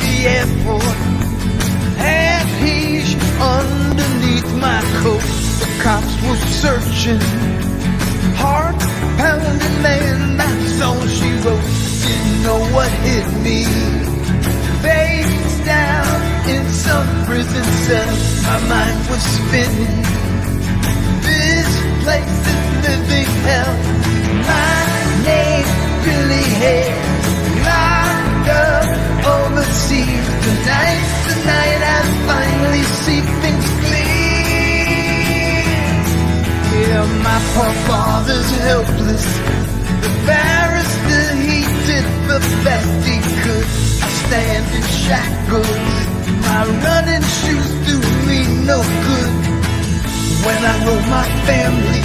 the airport. Hashish underneath my coat. The cops were searching. Heart pounding, man, that's all she wrote. Didn't know what hit me. Face down in some prison cell. My mind was spinning. This place is living hell. My name, Billy Hayes. Locked up overseas. Tonight I finally see things clear. Yeah, my poor father's helpless. The barrister, he did the best he could. I stand in shackles. My running shoes do me no good. When I wrote my family,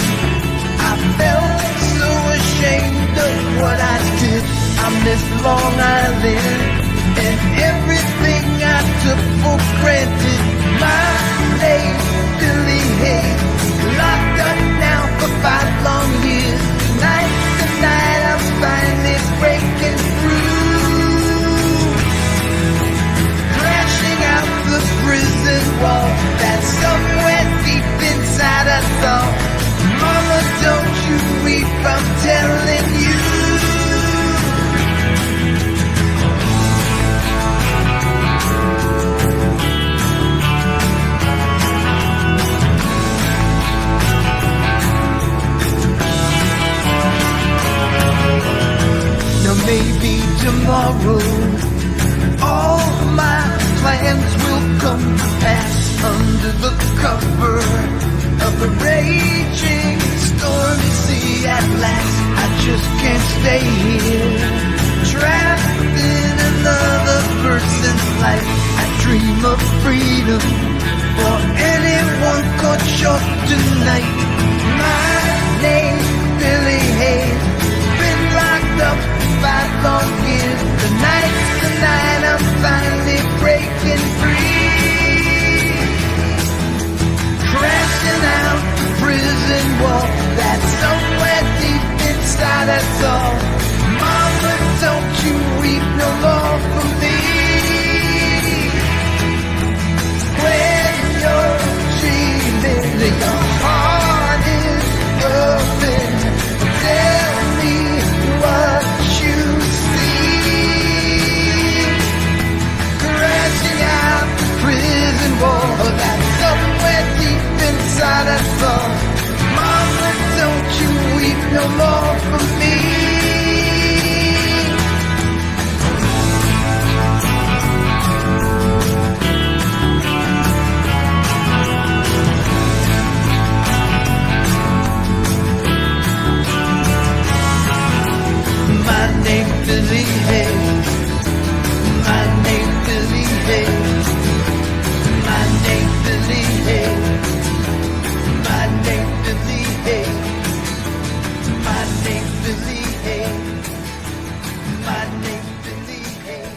I felt so ashamed of what I did. I miss Long Island and everything I took for granted. My name, Billy Hayes, locked up now for 5 long years. Tonight I'm finally breaking through. Crashing out the prison wall that's somewhere deep inside us all. Mama, don't you weep, I'm telling you. Now maybe tomorrow all my plans will come to pass under the cover of the raging stormy sea. At last I just can't stay here, trapped in another person's life. I dream of freedom for anyone caught short tonight. My name's Billy Hayes, been locked up 5 long years. Tonight I'm finally breaking free. Crashing out the prison wall that's somewhere deep inside us all. Mama, don't you weep no more for me. When you're dreaming, your heart is open. Tell me what you see. Crashing out the prison wall that's somewhere deep inside us all. Mama, don't you weep no more for me. My name Billy Hayes. My name Billy Hayes. My name Billy Hayes. My name Billy Hayes. My name Billy Hayes. My name Billy Hayes.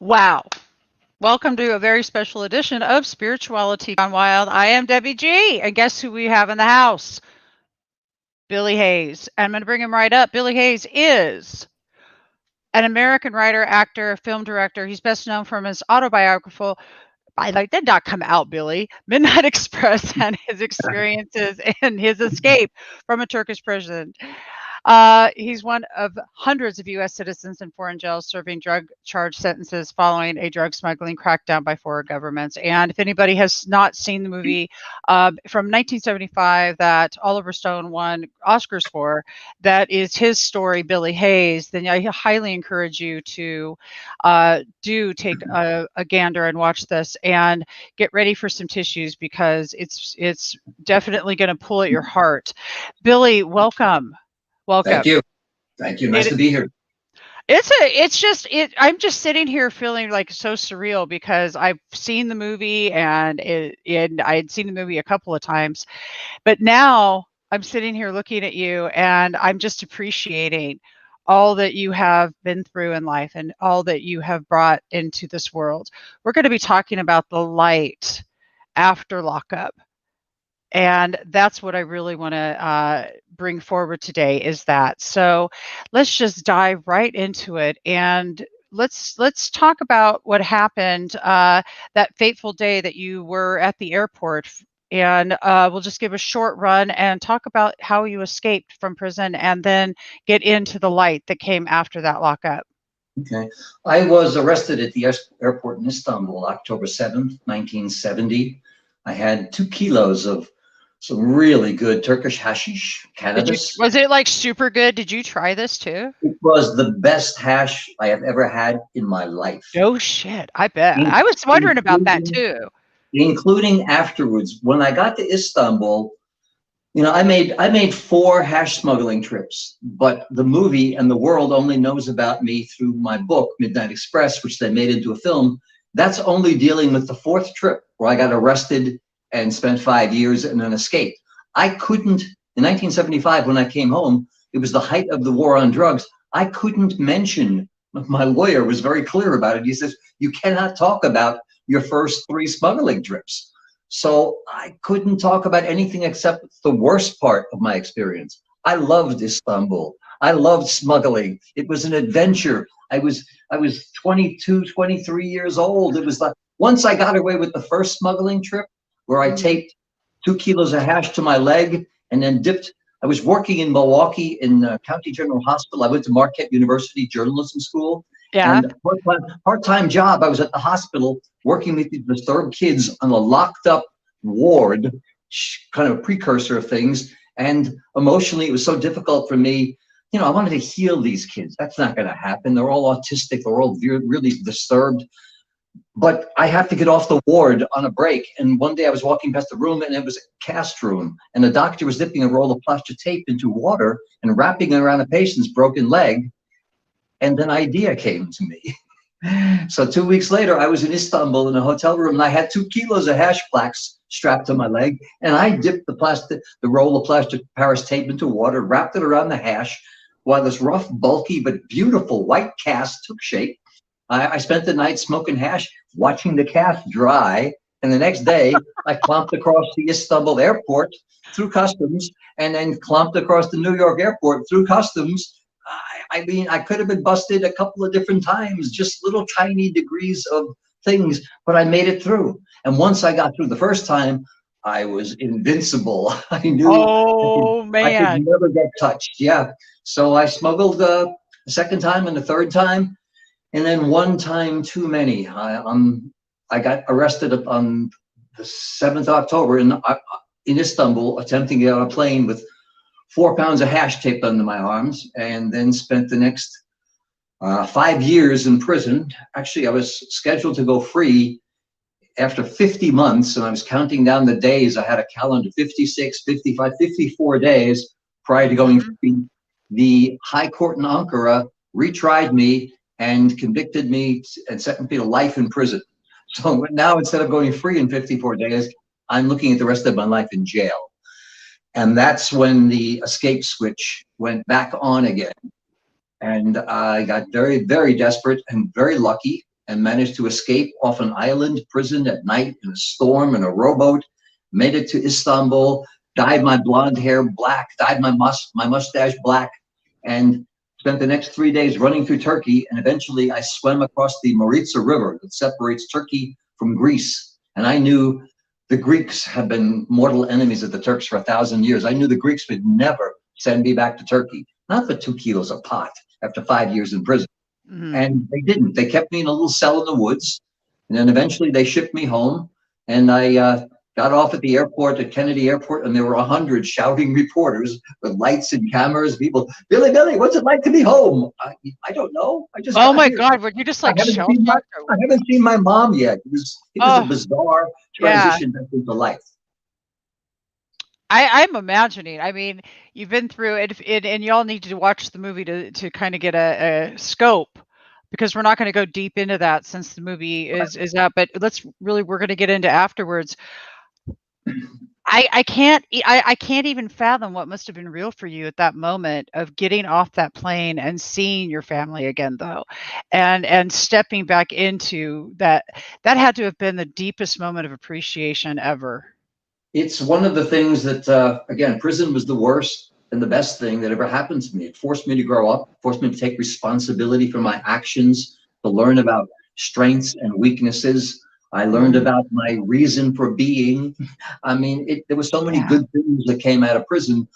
Wow. Welcome to a very special edition of Spirituality Gone Wild. I am Debbie G. And guess who we have in the house? Billy Hayes. I'm going to bring him right up. Billy Hayes is an American writer, actor, film director. He's best known from his autobiographical, did not come out, Billy, Midnight Express, and his experiences and his escape from a Turkish prison. He's one of hundreds of U.S. citizens in foreign jails serving drug charge sentences following a drug smuggling crackdown by foreign governments. And if anybody has not seen the movie from 1975 that Oliver Stone won Oscars for, that is his story, Billy Hayes, then I highly encourage you to do take a gander and watch this and get ready for some tissues, because it's definitely going to pull at your heart. Billy, welcome. Welcome. Thank you. Thank you. Nice to be here. I'm just sitting here feeling like so surreal, because I've seen the movie and I had seen the movie a couple of times, but now I'm sitting here looking at you and I'm just appreciating all that you have been through in life and all that you have brought into this world. We're going to be talking about the light after lockup. And that's what I really want to bring forward today is that. So let's just dive right into it. And let's talk about what happened that fateful day that you were at the airport. And we'll just give a short run and talk about how you escaped from prison and then get into the light that came after that lockup. Okay. I was arrested at the airport in Istanbul, October 7th, 1970. I had 2 kilos of some really good Turkish hashish, cannabis. Was it like super good? Did you try this too? It was the best hash I have ever had in my life. Oh shit, I bet. I was wondering about that too. Including afterwards. When I got to Istanbul, you know, I made 4 hash smuggling trips, but the movie and the world only knows about me through my book, Midnight Express, which they made into a film. That's only dealing with the 4th trip where I got arrested and spent 5 years and then escaped. I couldn't, in 1975, when I came home, it was the height of the war on drugs. I couldn't mention, my lawyer was very clear about it. He says, you cannot talk about your first 3 smuggling trips. So I couldn't talk about anything except the worst part of my experience. I loved Istanbul. I loved smuggling. It was an adventure. I was 22, 23 years old. It was like, once I got away with the first smuggling trip, where I taped 2 kilos of hash to my leg and then dipped. I was working in Milwaukee in County General Hospital. I went to Marquette University Journalism School. Yeah. And part-time job, I was at the hospital working with these disturbed kids on a locked up ward, kind of a precursor of things. And emotionally, it was so difficult for me. You know, I wanted to heal these kids. That's not going to happen. They're all autistic. They're all really disturbed. But I have to get off the ward on a break. And one day I was walking past the room and it was a cast room. And the doctor was dipping a roll of plastic tape into water and wrapping it around a patient's broken leg. And an idea came to me. So 2 weeks later, I was in Istanbul in a hotel room and I had 2 kilos of hash plaques strapped to my leg. And I dipped the roll of plastic Paris tape into water, wrapped it around the hash while this rough, bulky, but beautiful white cast took shape. I spent the night smoking hash, watching the cast dry. And the next day, I clomped across the Istanbul airport through customs and then clomped across the New York airport through customs. I mean, I could have been busted a couple of different times, just little tiny degrees of things, but I made it through. And once I got through the first time, I was invincible. I knew I could never get touched. Yeah. So I smuggled the second time and the third time. And then one time too many. I got arrested on the 7th of October in Istanbul, attempting to get on a plane with 4 pounds of hash taped under my arms, and then spent the next 5 years in prison. Actually, I was scheduled to go free after 50 months, and I was counting down the days. I had a calendar, 56, 55, 54 days prior to going free. The High Court in Ankara retried me and convicted me and sentenced me to life in prison. So now, instead of going free in 54 days, I'm looking at the rest of my life in jail. And that's when the escape switch went back on again. And I got very, very desperate and very lucky and managed to escape off an island prison at night in a storm in a rowboat, made it to Istanbul, dyed my blonde hair black, dyed my mustache black, and spent the next 3 days running through Turkey. And eventually I swam across the Maritsa River that separates Turkey from Greece. And I knew the Greeks have been mortal enemies of the Turks for 1,000 years. I knew the Greeks would never send me back to Turkey, not for 2 kilos of pot after 5 years in prison. And they didn't. They kept me in a little cell in the woods. And then eventually they shipped me home. And I got off at the airport, at Kennedy Airport, and there were 100 shouting reporters with lights and cameras. People, Billy, what's it like to be home? I don't know. I just. Oh my God! Were you just like I haven't seen my mom yet. It was a bizarre transition back into life. I'm imagining. I mean, you've been through it, and y'all need to watch the movie to kind of get a scope, because we're not going to go deep into that since the movie is out. But we're going to get into afterwards. I can't even fathom what must have been real for you at that moment of getting off that plane and seeing your family again, though, and stepping back into that. That had to have been the deepest moment of appreciation ever. It's one of the things that, again, prison was the worst and the best thing that ever happened to me. It forced me to grow up, forced me to take responsibility for my actions, to learn about strengths and weaknesses. I learned about my reason for being. I mean, there were so many Yeah. good things that came out of prison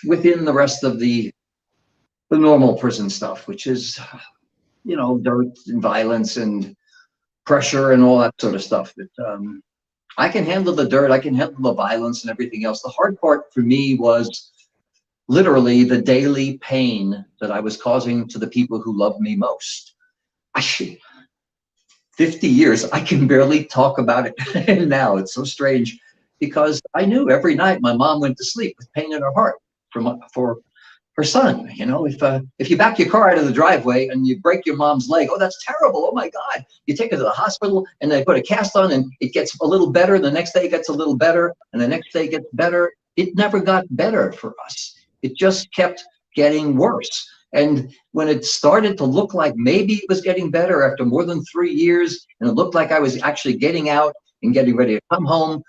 within the rest of the normal prison stuff, which is, you know, dirt and violence and pressure and all that sort of stuff. That I can handle the dirt, I can handle the violence and everything else. The hard part for me was literally the daily pain that I was causing to the people who loved me most. 50 years, I can barely talk about it now. It's so strange because I knew every night my mom went to sleep with pain in her heart for her son. You know, if you back your car out of the driveway and you break your mom's leg, oh, that's terrible. Oh my God. You take her to the hospital and they put a cast on and it gets a little better. The next day it gets a little better and the next day it gets better. It never got better for us. It just kept getting worse. And when it started to look like maybe it was getting better after more than 3 years, and it looked like I was actually getting out and getting ready to come home,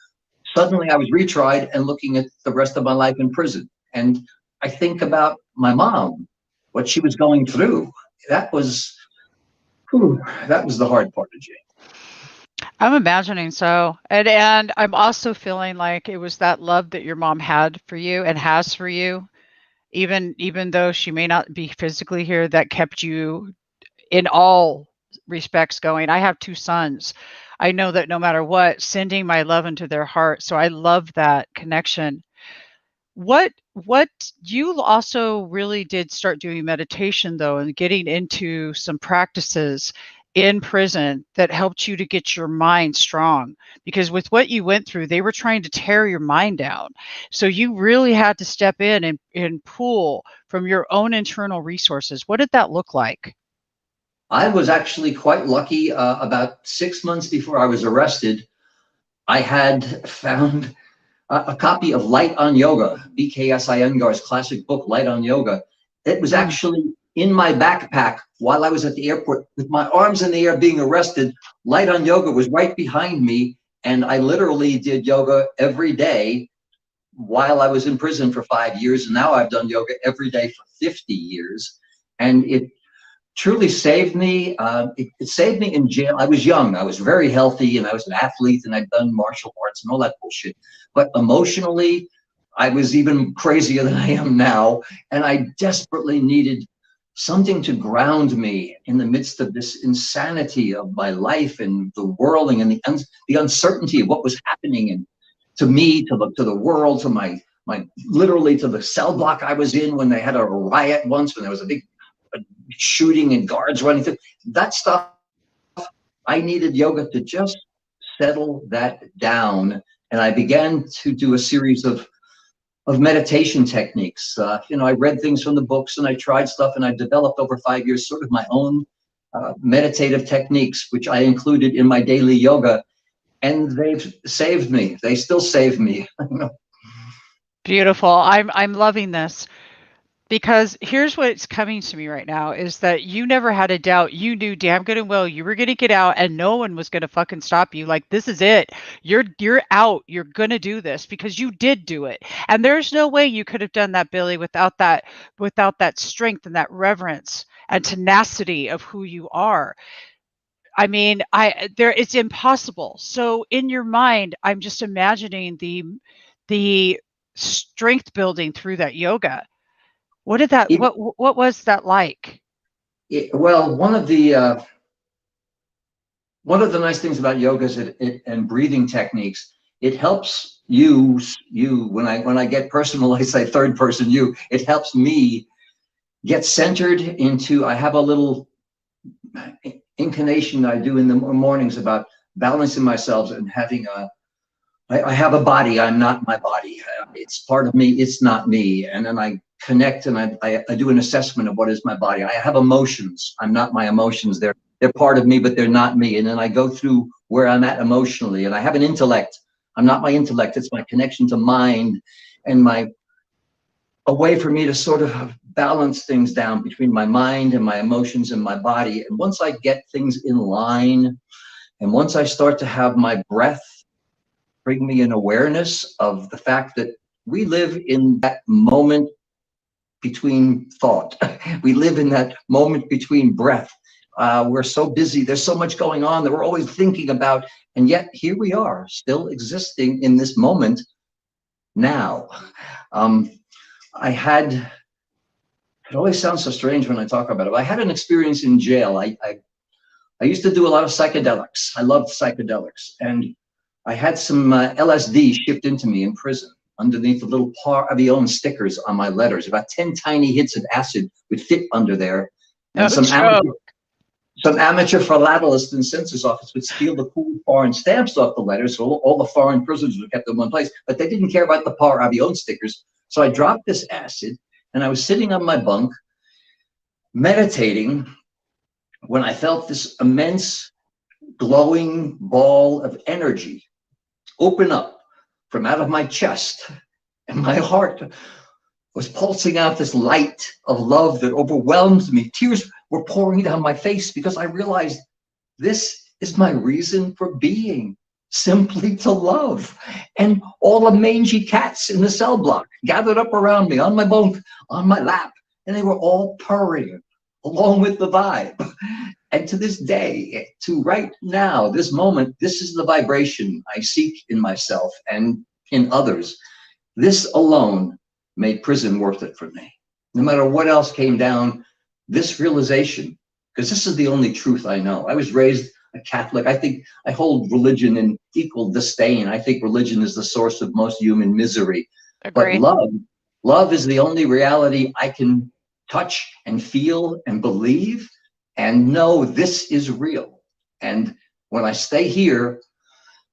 suddenly I was retried and looking at the rest of my life in prison. And I think about my mom, what she was going through. That was the hard part of jail. I'm imagining so. And I'm also feeling like it was that love that your mom had for you and has for you, even though she may not be physically here, that kept you in all respects going. I have 2 sons. I know that no matter what, sending my love into their heart. So I love that connection. What you also really did start doing meditation, though, and getting into some practices in prison that helped you to get your mind strong, because with what you went through, they were trying to tear your mind down. So you really had to step in and pull from your own internal resources. What did that look like? I was actually quite lucky. About 6 months before I was arrested, I had found a copy of Light on Yoga, B.K.S. Iyengar's classic book, Light on Yoga. It was actually in my backpack while I was at the airport with my arms in the air being arrested. Light on Yoga was right behind me, and I literally did yoga every day while I was in prison for 5 years, and now I've done yoga every day for 50 years, and it truly saved me. It saved me in jail. I was young, I was very healthy, and I was an athlete, and I'd done martial arts and all that bullshit. But emotionally, I was even crazier than I am now, and I desperately needed something to ground me in the midst of this insanity of my life and the whirling and the uncertainty of what was happening, and to me, to the world, to my literally to the cell block I was in when they had a riot once, when there was a big shooting and guards running through that stuff. I needed yoga to just settle that down, and I began to do a series of meditation techniques. You know, I read things from the books and I tried stuff, and I developed over 5 years sort of my own meditative techniques, which I included in my daily yoga, and they've saved me. They still save me. Beautiful. I'm loving this. Because here's what's coming to me right now is that you never had a doubt. You knew damn good and well you were going to get out, and no one was going to fucking stop you. Like, this is it. You're out. You're going to do this because you did do it. And there's no way you could have done that, Billy, without that strength and that reverence and tenacity of who you are. I mean, it's impossible. So in your mind, I'm just imagining the strength building through that yoga. What was that like? Well, one of the nice things about yoga is and breathing techniques, it helps you when I get personal, I say third person you, it helps me get centered into. I have a little incantation I do in the mornings about balancing myself and having I have a body. I'm not my body. It's part of me. It's not me. And then I connect and I do an assessment of what is my body. I have emotions. I'm not my emotions. They're part of me, but they're not me. And then I go through where I'm at emotionally. And I have an intellect, I'm not my intellect, it's my connection to mind, and a way for me to sort of balance things down between my mind and my emotions and my body. And once I get things in line, and once I start to have my breath bring me an awareness of the fact that we live in that moment between thought. We live in that moment between breath. We're so busy, there's so much going on that we're always thinking about, and yet here we are, still existing in this moment now. It always sounds so strange when I talk about it. I had an experience in jail. I used to do a lot of psychedelics. I loved psychedelics. And I had some LSD shipped into me in prison underneath the little Par-Avion stickers on my letters. About 10 tiny hits of acid would fit under there. And some amateur philatelist in the census office would steal the cool foreign stamps off the letters, so all the foreign prisoners were kept in one place. But they didn't care about the Par-Avion stickers. So I dropped this acid, and I was sitting on my bunk, meditating, when I felt this immense glowing ball of energy open up from out of my chest, and my heart was pulsing out this light of love that overwhelmed me. Tears were pouring down my face because I realized this is my reason for being, simply to love. And all the mangy cats in the cell block gathered up around me on my bunk, on my lap, and they were all purring along with the vibe. And to this day, to right now, this moment, this is the vibration I seek in myself and in others. This alone made prison worth it for me. No matter what else came down, this realization, because this is the only truth I know. I was raised a Catholic. I think I hold religion in equal disdain. I think religion is the source of most human misery. Agreed. But love is the only reality I can touch and feel and believe and know this is real. And when I stay here,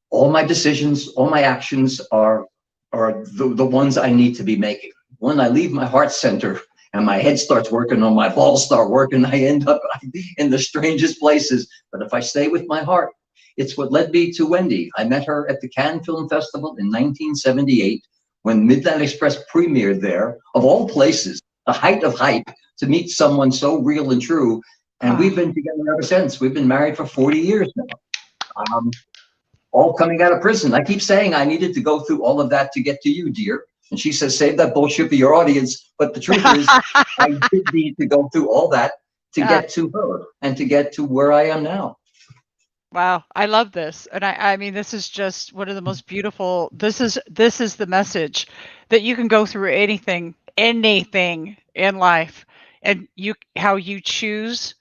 all my decisions, all my actions are the ones I need to be making. When I leave my heart center and my head starts working or my balls start working, I end up in the strangest places. But if I stay with my heart, it's what led me to Wendy. I met her at the Cannes Film Festival in 1978 when Midnight Express premiered there, of all places, the height of hype, to meet someone so real and true. And we've been together ever since. We've been married for 40 years now. All coming out of prison. I keep saying I needed to go through all of that to get to you, dear. And she says, save that bullshit for your audience. But the truth is, I did need to go through all that to get to her and to get to where I am now. Wow, I love this. And I mean, this is just one of the most beautiful, this is the message that you can go through anything in life. And how you choose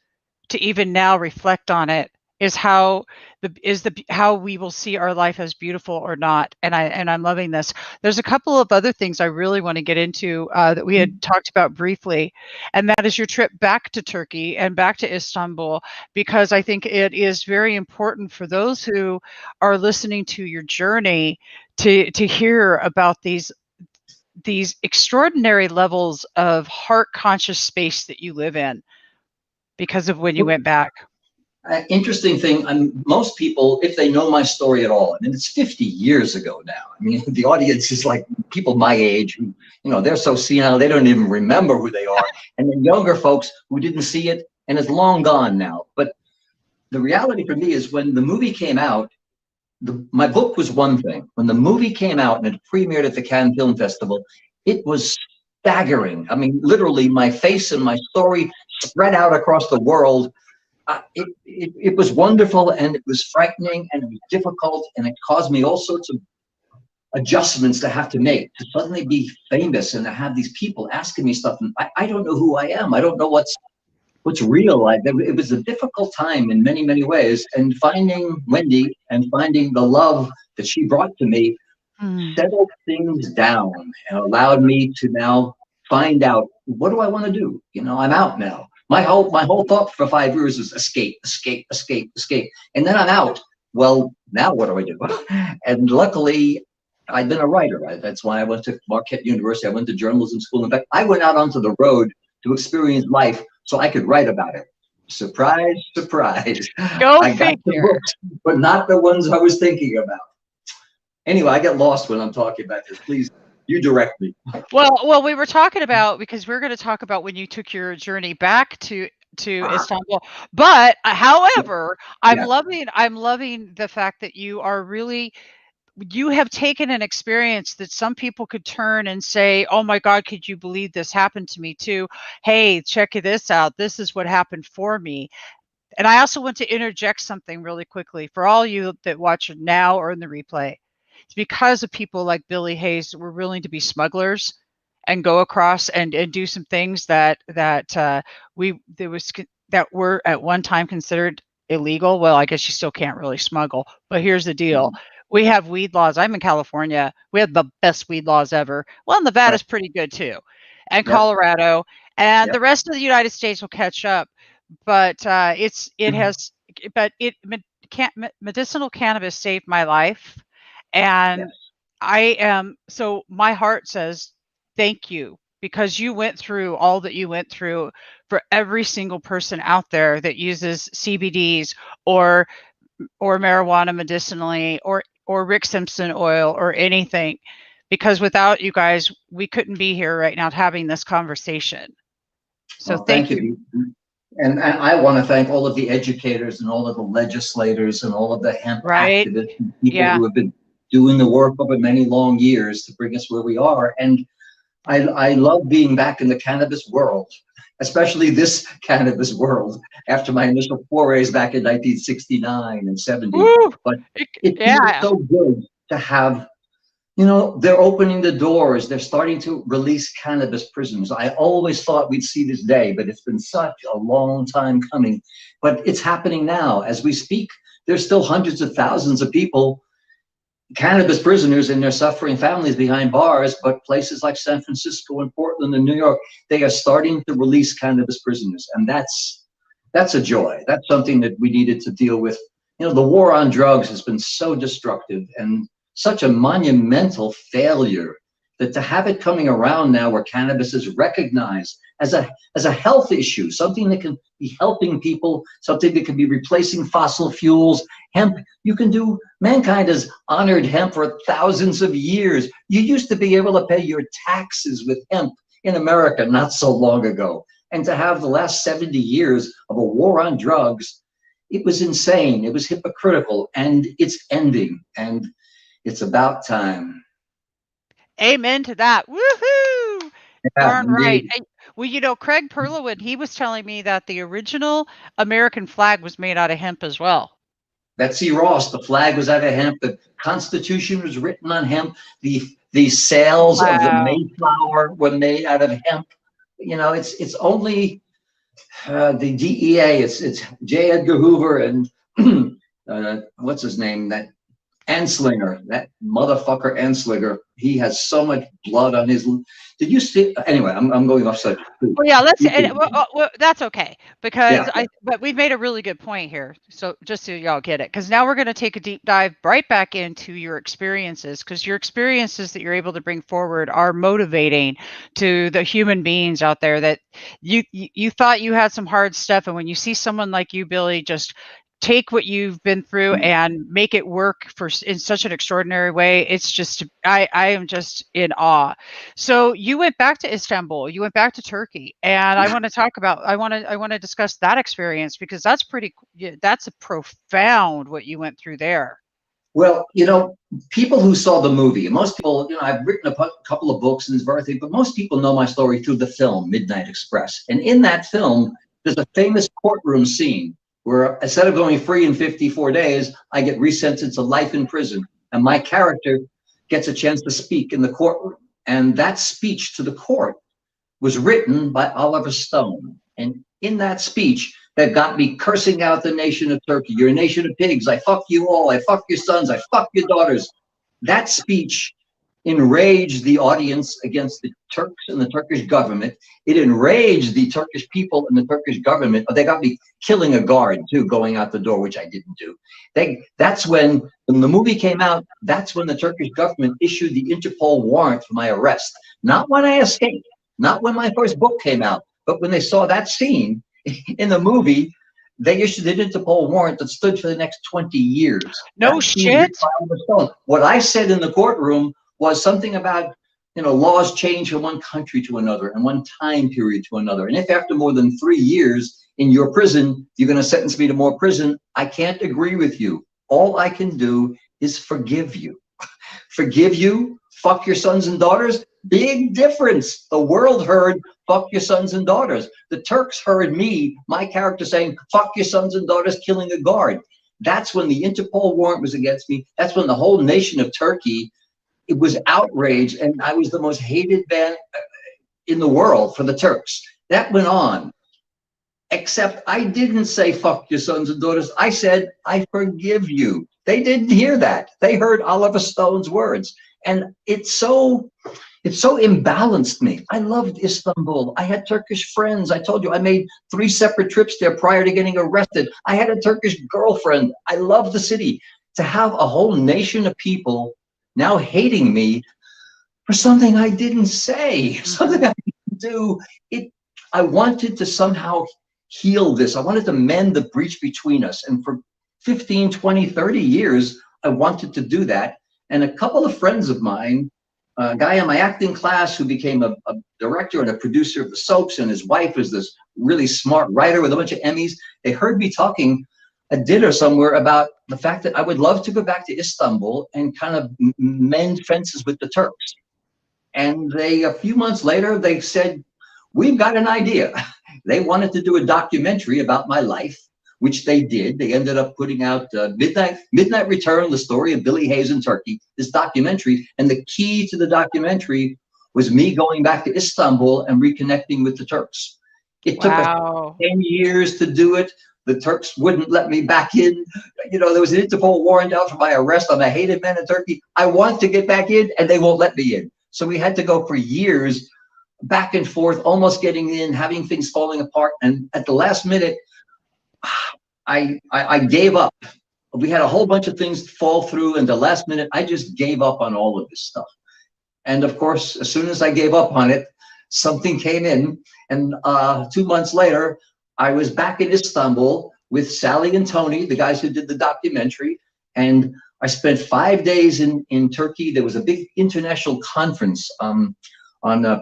to even now reflect on it is how we will see our life as beautiful or not. And I'm loving this. There's a couple of other things I really want to get into that we had talked about briefly, and that is your trip back to Turkey and back to Istanbul, because I think it is very important for those who are listening to your journey to hear about these extraordinary levels of heart conscious space that you live in because of when you went back. Interesting thing, most people, if they know my story at all, I mean, it's 50 years ago now. I mean, the audience is like people my age who, they're so senile, they don't even remember who they are. And then younger folks who didn't see it, and it's long gone now. But the reality for me is when the movie came out, my book was one thing. When the movie came out and it premiered at the Cannes Film Festival, it was staggering. I mean, literally, my face and my story spread out across the world. It was wonderful, and it was frightening, and it was difficult, and it caused me all sorts of adjustments to have to make to suddenly be famous and to have these people asking me stuff. And I don't know who I am. I don't know what's real. It was a difficult time in many, many ways. And finding Wendy and finding the love that she brought to me settled things down and allowed me to now find out, what do I want to do? I'm out now. My whole thought for 5 years was escape, escape, escape, escape. And then I'm out. Well, now what do I do? And luckily, I'd been a writer. That's why I went to Marquette University. I went to journalism school. In fact, I went out onto the road to experience life so I could write about it. Surprise, surprise. Go I got the books, but not the ones I was thinking about. Anyway, I get lost when I'm talking about this. Please, you direct me. Well, we were talking about, because we're going to talk about when you took your journey back to Istanbul. But however, Yeah. I'm loving the fact that you have taken an experience that some people could turn and say, "Oh my God, could you believe this happened to me too? Hey, check this out. This is what happened for me." And I also want to interject something really quickly for all you that watch now or in the replay. It's because of people like Billy Hayes that were willing to be smugglers and go across and do some things that were at one time considered illegal. Well, I guess you still can't really smuggle, but here's the deal. We have weed laws. I'm in California. We have the best weed laws ever. Well, Nevada's pretty good too, and Colorado, and the rest of the United States will catch up. But medicinal cannabis saved my life, and so my heart says thank you, because you went through all that you went through for every single person out there that uses CBDs or marijuana medicinally or Rick Simpson oil or anything, because without you guys, we couldn't be here right now having this conversation. So thank you. And I want to thank all of the educators and all of the legislators and all of the hemp activists and people who have been doing the work over many long years to bring us where we are. And I love being back in the cannabis world, especially this cannabis world, after my initial forays back in 1969 and 70. Woo! But it feels so good to have, you know, they're opening the doors. They're starting to release cannabis prisons. I always thought we'd see this day, but it's been such a long time coming. But it's happening now. As we speak, there's still hundreds of thousands of people, cannabis prisoners and their suffering families behind bars. But places like San Francisco and Portland and New York, they are starting to release cannabis prisoners. And that's a joy. That's something that we needed to deal with. You know, the war on drugs has been so destructive and such a monumental failure, that to have it coming around now where cannabis is recognized as a health issue, something that can be helping people, something that can be replacing fossil fuels. Hemp, mankind has honored hemp for thousands of years. You used to be able to pay your taxes with hemp in America not so long ago. And to have the last 70 years of a war on drugs, it was insane. It was hypocritical, and it's ending. And it's about time. Amen to that. Woohoo! Darn right. Well, you know, Craig Perlowood, he was telling me that the original American flag was made out of hemp as well. Betsy Ross, the flag was out of hemp. The Constitution was written on hemp. The sails of the Mayflower were made out of hemp. You know, it's only the DEA. It's J. Edgar Hoover and what's his name? That Anslinger, that motherfucker Anslinger, he has so much blood on his. Did you see? Anyway, I'm going off subject. Well, yeah, that's okay, because but we've made a really good point here. So just so y'all get it, because now we're going to take a deep dive right back into your experiences, because your experiences that you're able to bring forward are motivating to the human beings out there that you thought you had some hard stuff, and when you see someone like you, Billy, just take what you've been through and make it work in such an extraordinary way. It's just, I am just in awe. So you went back to Istanbul, you went back to Turkey, and I want to discuss that experience, because that's that's a profound what you went through there. Well, you know, people who saw the movie, most people, you know, I've written a couple of books and this very thing, but most people know my story through the film Midnight Express. And in that film, there's a famous courtroom scene where, instead of going free in 54 days, I get resentenced to life in prison. And my character gets a chance to speak in the courtroom. And that speech to the court was written by Oliver Stone. And in that speech, that got me cursing out the nation of Turkey. You're a nation of pigs. I fuck you all. I fuck your sons. I fuck your daughters. That speech enraged the audience against the Turks and the Turkish government. It enraged the Turkish people and the Turkish government. They got me killing a guard too, going out the door, which I didn't do. That's when the movie came out, that's when the Turkish government issued the Interpol warrant for my arrest. Not when I escaped, not when my first book came out, but when they saw that scene in the movie, they issued an Interpol warrant that stood for the next 20 years. No That's being shit. written by Oliver Stone. What I said in the courtroom was something about, you know, laws change from one country to another and one time period to another. And if after more than 3 years in your prison, you're going to sentence me to more prison, I can't agree with you. All I can do is forgive you. Forgive you, fuck your sons and daughters. Big difference. The world heard, fuck your sons and daughters. The Turks heard me, my character, saying, fuck your sons and daughters, killing a guard. That's when the Interpol warrant was against me. That's when the whole nation of Turkey, it was outraged, and I was the most hated man in the world for the Turks. That went on. Except I didn't say, fuck your sons and daughters. I said, I forgive you. They didn't hear that. They heard Oliver Stone's words. And it so imbalanced me. I loved Istanbul. I had Turkish friends. I told you I made 3 separate trips there prior to getting arrested. I had a Turkish girlfriend. I loved the city. To have a whole nation of people now hating me for something I didn't say, something I didn't do. I wanted to somehow heal this. I wanted to mend the breach between us. And for 15, 20, 30 years, I wanted to do that. And a couple of friends of mine, a guy in my acting class who became a director and a producer of the soaps, and his wife was this really smart writer with a bunch of Emmys. They heard me talking at dinner somewhere about the fact that I would love to go back to Istanbul and kind of mend fences with the Turks. And a few months later, they said, we've got an idea. They wanted to do a documentary about my life, which they did. They ended up putting out Midnight Return, the story of Billy Hayes in Turkey, this documentary. And the key to the documentary was me going back to Istanbul and reconnecting with the Turks. It took us 10 years to do it. The Turks wouldn't let me back in. You know, there was an Interpol warrant out for my arrest. I'm a hated man in Turkey. I want to get back in, and they won't let me in. So we had to go for years back and forth, almost getting in, having things falling apart. And at the last minute, I gave up. We had a whole bunch of things fall through, and the last minute, I just gave up on all of this stuff. And of course, as soon as I gave up on it, something came in. And 2 months later, I was back in Istanbul with Sally and Tony, the guys who did the documentary. And I spent 5 days in Turkey. There was a big international conference on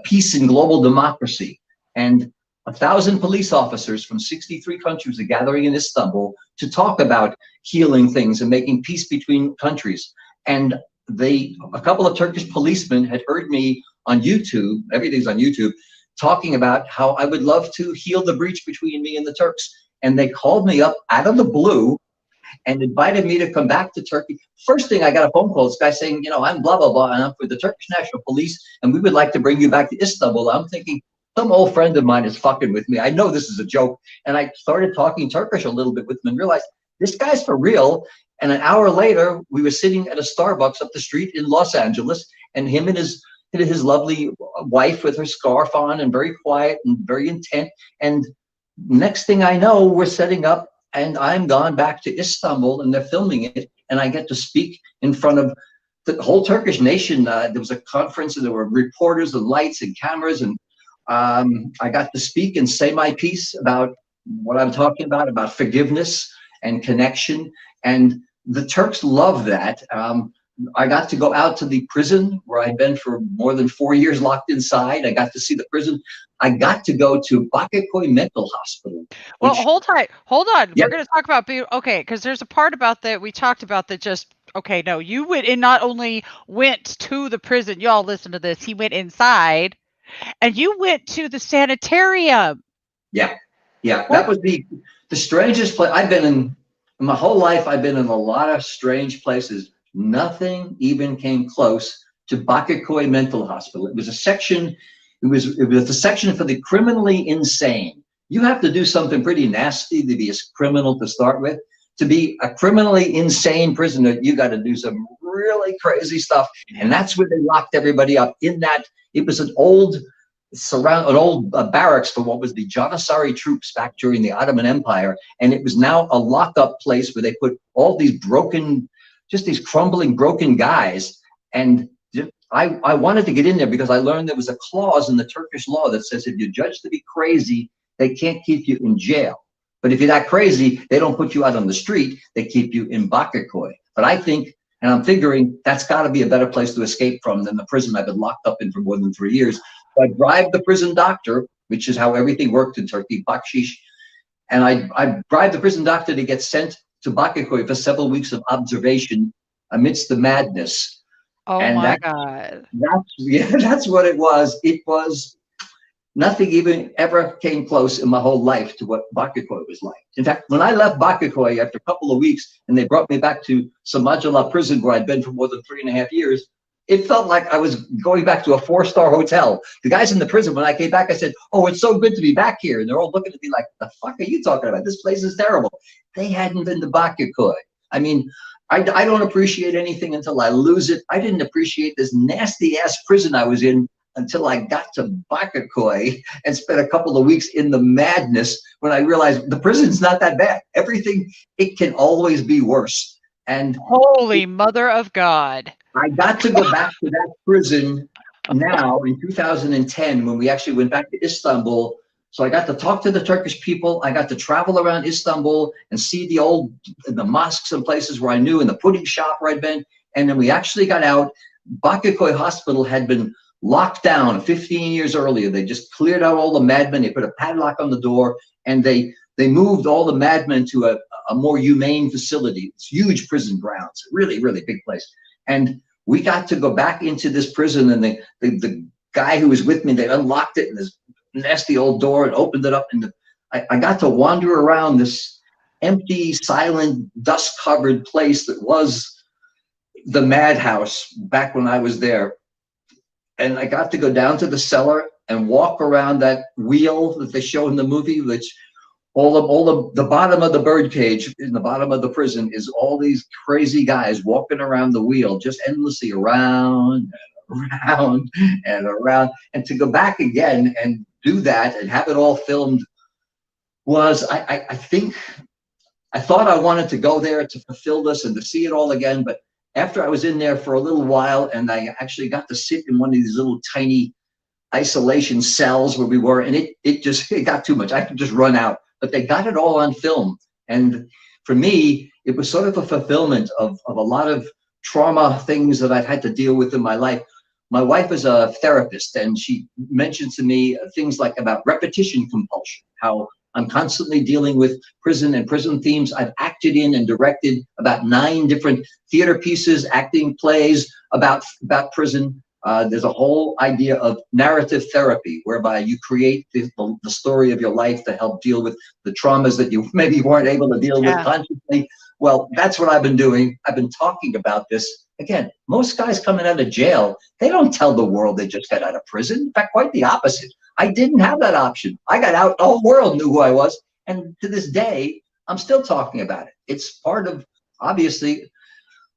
peace and global democracy. And 1,000 police officers from 63 countries are gathering in Istanbul to talk about healing things and making peace between countries. And a couple of Turkish policemen had heard me on YouTube, everything's on YouTube, talking about how I would love to heal the breach between me and the Turks. And they called me up out of the blue and invited me to come back to Turkey. First thing, I got a phone call, this guy saying, you know, I'm blah, blah, blah, and I'm with the Turkish National Police, and we would like to bring you back to Istanbul. I'm thinking, some old friend of mine is fucking with me. I know this is a joke. And I started talking Turkish a little bit with him and realized this guy's for real. And an hour later, we were sitting at a Starbucks up the street in Los Angeles, and him and his lovely wife with her scarf on and very quiet and very intent. And next thing I know, we're setting up, and I'm gone back to Istanbul, and they're filming it. And I get to speak in front of the whole Turkish nation. There was a conference, and there were reporters and lights and cameras, and I got to speak and say my piece about what I'm talking about forgiveness and connection. And the Turks love that. I got to go out to the prison where I'd been for more than 4 years locked inside. I got to see the prison. I got to go to Bakırköy Mental Hospital. Well, hold on. Yeah. We're going to talk about, okay, because there's a part about that we talked about that just, okay, no, you went and not only went to the prison, y'all listen to this, he went inside, and you went to the sanitarium. Yeah. That was the strangest place I've been in my whole life. I've been in a lot of strange places. Nothing even came close to Bakırköy Mental Hospital. It was a section. It was the section for the criminally insane. You have to do something pretty nasty to be a criminal to start with. To be a criminally insane prisoner, you got to do some really crazy stuff. And that's where they locked everybody up in that. It was an old barracks for what was the Janissary troops back during the Ottoman Empire. And it was now a lockup place where they put all these these crumbling, broken guys. And I wanted to get in there because I learned there was a clause in the Turkish law that says if you're judged to be crazy, they can't keep you in jail. But if you're that crazy, they don't put you out on the street. They keep you in Bakakoi. But I think, and I'm figuring that's got to be a better place to escape from than the prison I've been locked up in for more than 3 years. So I bribed the prison doctor, which is how everything worked in Turkey, bakshish. And I bribed the prison doctor to get sent to Bakakoi for several weeks of observation amidst the madness. Oh And my God. that's what it was. It was nothing even ever came close in my whole life to what Bakakoi was like. In fact, when I left Bakakoi after a couple of weeks and they brought me back to Samajala prison where I'd been for more than 3.5 years, it felt like I was going back to a 4-star hotel. The guys in the prison, when I came back, I said, "Oh, it's so good to be back here." And they're all looking at me like, "The fuck are you talking about? This place is terrible." They hadn't been to Bakakoi. I mean, I don't appreciate anything until I lose it. I didn't appreciate this nasty ass prison I was in until I got to Bakakoi and spent a couple of weeks in the madness when I realized the prison's not that bad. Everything, it can always be worse. And Holy Mother of God. I got to go back to that prison now in 2010 when we actually went back to Istanbul. So I got to talk to the Turkish people. I got to travel around Istanbul and see the mosques and places where I knew, and the pudding shop where I'd been. And then we actually got out. Bakakoi Hospital had been locked down 15 years earlier. They just cleared out all the madmen. They put a padlock on the door, and they moved all the madmen to a more humane facility. It's huge prison grounds, really, really big place. And we got to go back into this prison, and the guy who was with me, they unlocked it in this nasty old door and opened it up. And I got to wander around this empty, silent, dust-covered place that was the madhouse back when I was there. And I got to go down to the cellar and walk around that wheel that they show in the movie, which the bottom of the birdcage in the bottom of the prison is all these crazy guys walking around the wheel, just endlessly around and around and around. And to go back again and do that and have it all filmed was, I think, I thought I wanted to go there to fulfill this and to see it all again. But after I was in there for a little while and I actually got to sit in one of these little tiny isolation cells where we were, and it got too much. I could just run out. But they got it all on film. And for me, it was sort of a fulfillment of a lot of trauma things that I've had to deal with in my life. My wife is a therapist, and she mentioned to me things like about repetition compulsion, how I'm constantly dealing with prison and prison themes. I've acted in and directed about 9 different theater pieces, acting plays about prison. There's a whole idea of narrative therapy, whereby you create the story of your life to help deal with the traumas that you maybe weren't able to deal with consciously. Well, that's what I've been doing. I've been talking about this. Again, most guys coming out of jail, they don't tell the world they just got out of prison. In fact, quite the opposite. I didn't have that option. I got out, the whole world knew who I was. And to this day, I'm still talking about it. It's part of, obviously,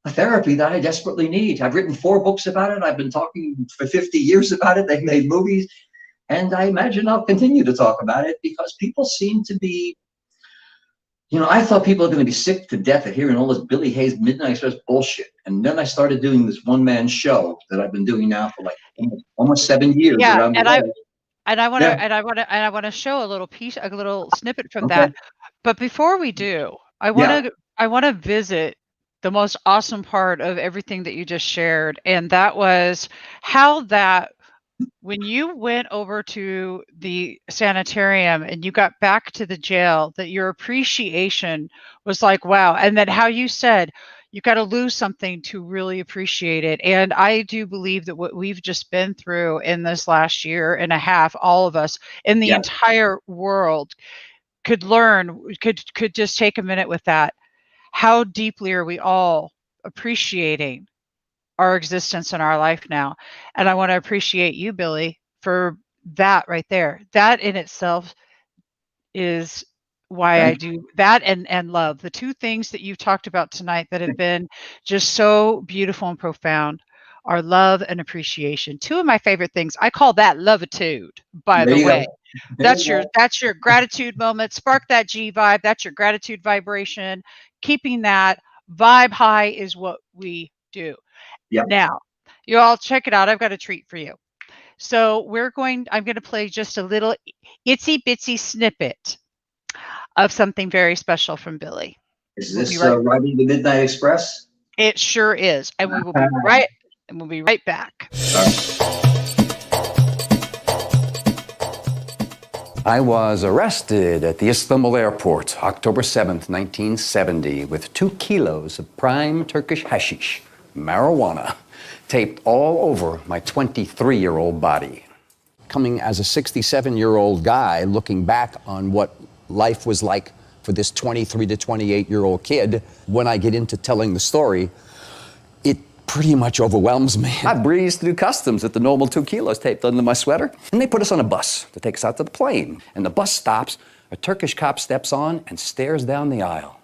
a therapy that I desperately need. I've written 4 books about it. I've been talking for 50 years about it. They've made movies. And I imagine I'll continue to talk about it because people seem to be, I thought people are going to be sick to death of hearing all this Billy Hayes Midnight Express bullshit. And then I started doing this one-man show that I've been doing now for like almost 7 years around the world. I want to show a little snippet from that. But before we do, I want to visit the most awesome part of everything that you just shared, and that was how that when you went over to the sanitarium and you got back to the jail, that your appreciation was like, wow. And then how you said you got to lose something to really appreciate it. And I do believe that what we've just been through in this last year and a half, all of us in the entire world could just take a minute with that. How deeply are we all appreciating our existence in our life now? And I want to appreciate you, Billy, for that right there. That in itself is why I do that, and love. The 2 things that you've talked about tonight that have been just so beautiful and profound are love and appreciation. 2 of my favorite things. I call that lovitude, by the way. That's your gratitude moment. Spark that G vibe. That's your gratitude vibration. Keeping that vibe high is what we do. Yep. Now, you all check it out. I've got a treat for you. So I'm going to play just a little itsy bitsy snippet of something very special from Billy. Is We'll be this right. riding the Midnight Express? It sure is, and we will be right. And we'll be right back. I was arrested at the Istanbul airport, October 7th, 1970, with 2 kilos of prime Turkish hashish, marijuana, taped all over my 23-year-old body. Coming as a 67-year-old guy, looking back on what life was like for this 23 to 28-year-old kid, when I get into telling the story, it pretty much overwhelms me. I breezed through customs with the normal 2 kilos taped under my sweater, and they put us on a bus to take us out to the plane. And the bus stops, a Turkish cop steps on and stares down the aisle.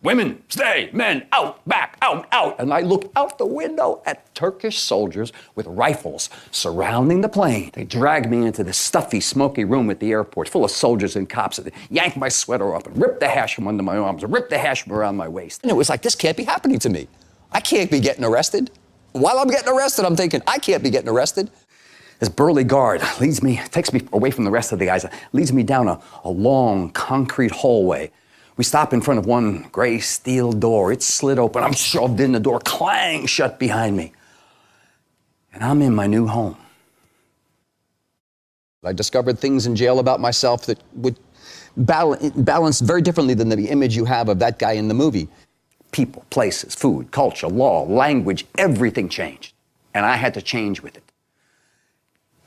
Women, stay, men, out, back, out, out. And I look out the window at Turkish soldiers with rifles surrounding the plane. They drag me into the stuffy, smoky room at the airport full of soldiers and cops. They yank my sweater up and rip the hash from under my arms and rip the hash from around my waist. And it was like, this can't be happening to me. I can't be getting arrested. While I'm getting arrested, I'm thinking, I can't be getting arrested. This burly guard takes me away from the rest of the guys, leads me down a long concrete hallway. We stop in front of one gray steel door. It's slid open. I'm shoved in, the door clang shut behind me. And I'm in my new home. I discovered things in jail about myself that would balance very differently than the image you have of that guy in the movie. People, places, food, culture, law, language, everything changed. And I had to change with it.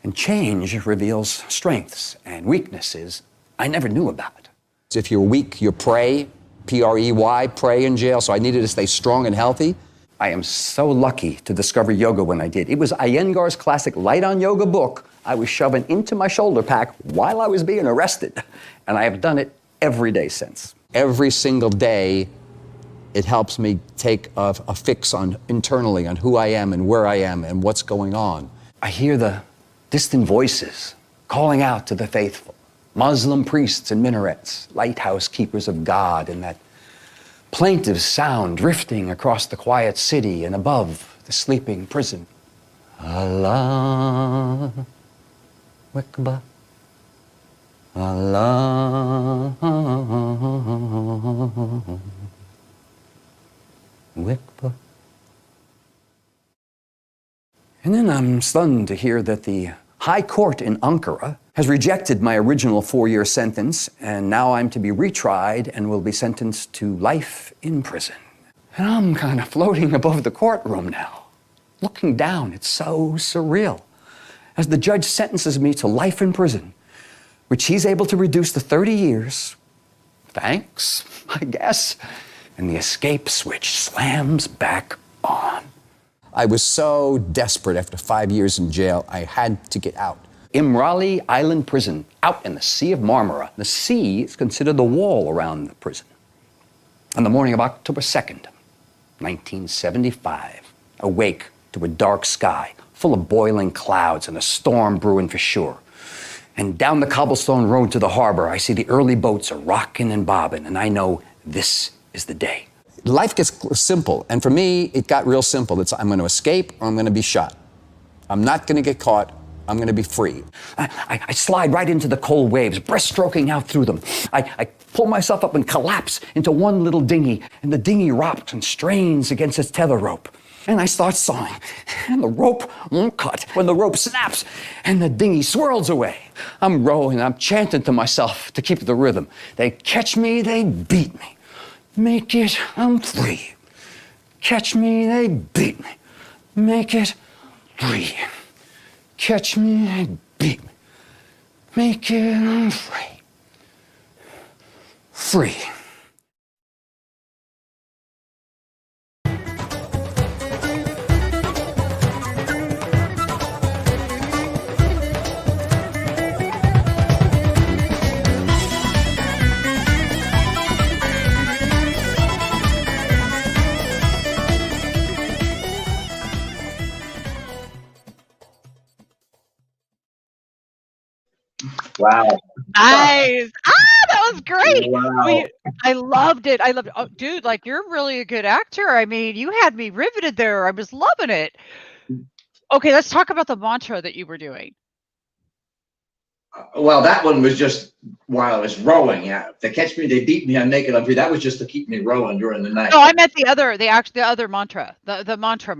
And change reveals strengths and weaknesses I never knew about. If you're weak, you pray, P-R-E-Y, pray in jail. So I needed to stay strong and healthy. I am so lucky to discover yoga when I did. It was Iyengar's classic Light on Yoga book I was shoving into my shoulder pack while I was being arrested. And I have done it every day since. Every single day, it helps me take a fix internally on who I am and where I am and what's going on. I hear the distant voices calling out to the faithful, Muslim priests and minarets, lighthouse keepers of God, and that plaintive sound drifting across the quiet city and above the sleeping prison. Allah Akbar. Allah Akbar. And then I'm stunned to hear that the High Court in Ankara has rejected my original 4-year sentence, and now I'm to be retried and will be sentenced to life in prison. And I'm kind of floating above the courtroom now, looking down. It's so surreal. As the judge sentences me to life in prison, which he's able to reduce to 30 years, thanks, I guess, and the escape switch slams back on. I was so desperate after 5 years in jail, I had to get out. Imrali Island prison, out in the Sea of Marmara. The sea is considered the wall around the prison. On the morning of October 2nd, 1975, awake to a dark sky, full of boiling clouds and a storm brewing for sure. And down the cobblestone road to the harbor, I see the early boats are rocking and bobbing, and I know this is the day. Life gets simple, and for me, it got real simple. It's I'm going to escape or I'm going to be shot. I'm not going to get caught. I'm going to be free. I slide right into the cold waves, breaststroking out through them. I pull myself up and collapse into one little dinghy, and the dinghy rocks and strains against its tether rope. And I start sawing, and the rope won't cut. When the rope snaps, and the dinghy swirls away. I'm rowing, I'm chanting to myself to keep the rhythm. They catch me, they beat me. Make it, I'm free. Catch me, they beat me. Make it, free. Catch me, they beat me. Make it, I'm free. Free. Wow. Nice. That was great. Wow. I loved it. Oh, dude, like you're really a good actor. I mean, you had me riveted there. I was loving it. Okay, let's talk about the mantra that you were doing. Well, that one was just while I was rowing. Yeah, if they catch me, they beat me. I'm naked. I'm free. That was just to keep me rowing during the night. No, I meant the other mantra, the mantra